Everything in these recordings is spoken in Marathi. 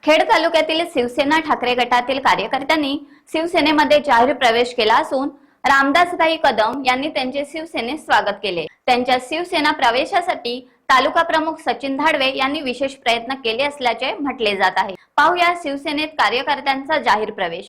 खेड तालुक्यातील शिवसेना ठाकरे गटातील कार्यकर्त्यांनी शिवसेनेमध्ये जाहीर प्रवेश केला असून रामदासभाई कदम यांनी त्यांचे शिवसेनेत स्वागत केले। त्यांच्या शिवसेना प्रवेशासाठी तालुका प्रमुख सचिन धाडवे यांनी विशेष प्रयत्न केले असल्याचे म्हटले जात आहे। पाहूया शिवसेनेत कार्यकर्त्यांचा जाहीर प्रवेश।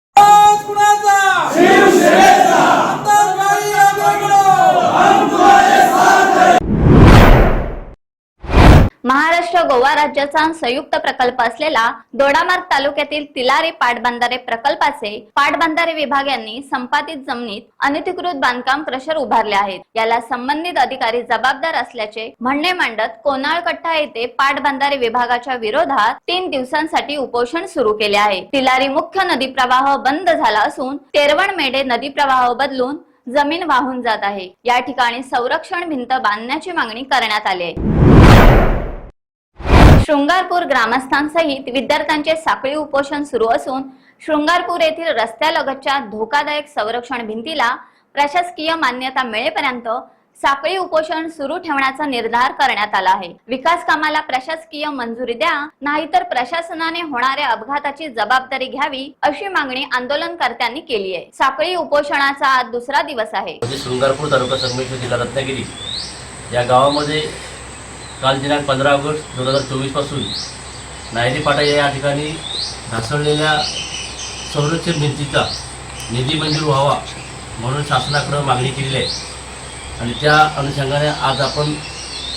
महाराष्ट्र गोवा राज्याचा संयुक्त प्रकल्प असलेला दोडामार्ग तालुक्यातील तिलारी पाटबंधारे प्रकल्पाचे पाटबंधारे विभाग यांनी संपादित जमिनीत अनधिकृत बांधकाम क्रशर उभारले आहेत। याला संबंधित अधिकारी जबाबदार असल्याचे म्हणणे मांडत कोनाळकट्टा येथे पाटबंधारे विभागाच्या विरोधात 3 दिवसांसाठी उपोषण सुरू केले आहे। तिलारी मुख्य नदी प्रवाह बंद झाला असून तेरवण मेढे नदी प्रवाह बदलून जमीन वाहून जात आहे। या ठिकाणी संरक्षण भिंत बांधण्याची मागणी करण्यात आली आहे। शृंगारपूर ग्रामस्थांसहित विद्यार्थ्यांचे साखळी उपोषण सुरू असून शृंगारपूर येथील रस्त्यालगतच्या धोकादायक संरक्षण भिंतीला प्रशासकीय मान्यता मिळेपर्यंत साखळी उपोषण सुरू ठेवण्याचा निर्धार करण्यात आला आहे। विकास कामाला प्रशासकीय मंजुरी द्या, नाहीतर प्रशासनाने होणाऱ्या अपघाताची जबाबदारी घ्यावी अशी मागणी आंदोलनकर्त्यांनी केली आहे। साखळी उपोषणाचा आज दुसरा दिवस आहे। शृंगारपूर तालुका संगमेश्वर जिल्हा रत्नागिरी या गावामध्ये काल दिनांक 15 ऑगस्ट 2024 पासून नायरी पाटा या ठिकाणी ढासळलेल्या संरक्षण भिंतीचा निधी मंजूर व्हावा म्हणून शासनाकडे मागणी केलेली आहे आणि त्या अनुषंगाने आज आपण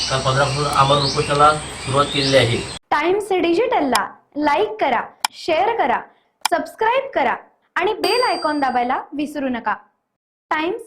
काल 15 पासून आमरण उपोषणाला सुरुवात केलेली आहे। टाइम्स डिजिटलला लाईक करा, शेअर करा, सबस्क्राइब करा आणि बेल आयकॉन दाबायला विसरू नका। टाइम्स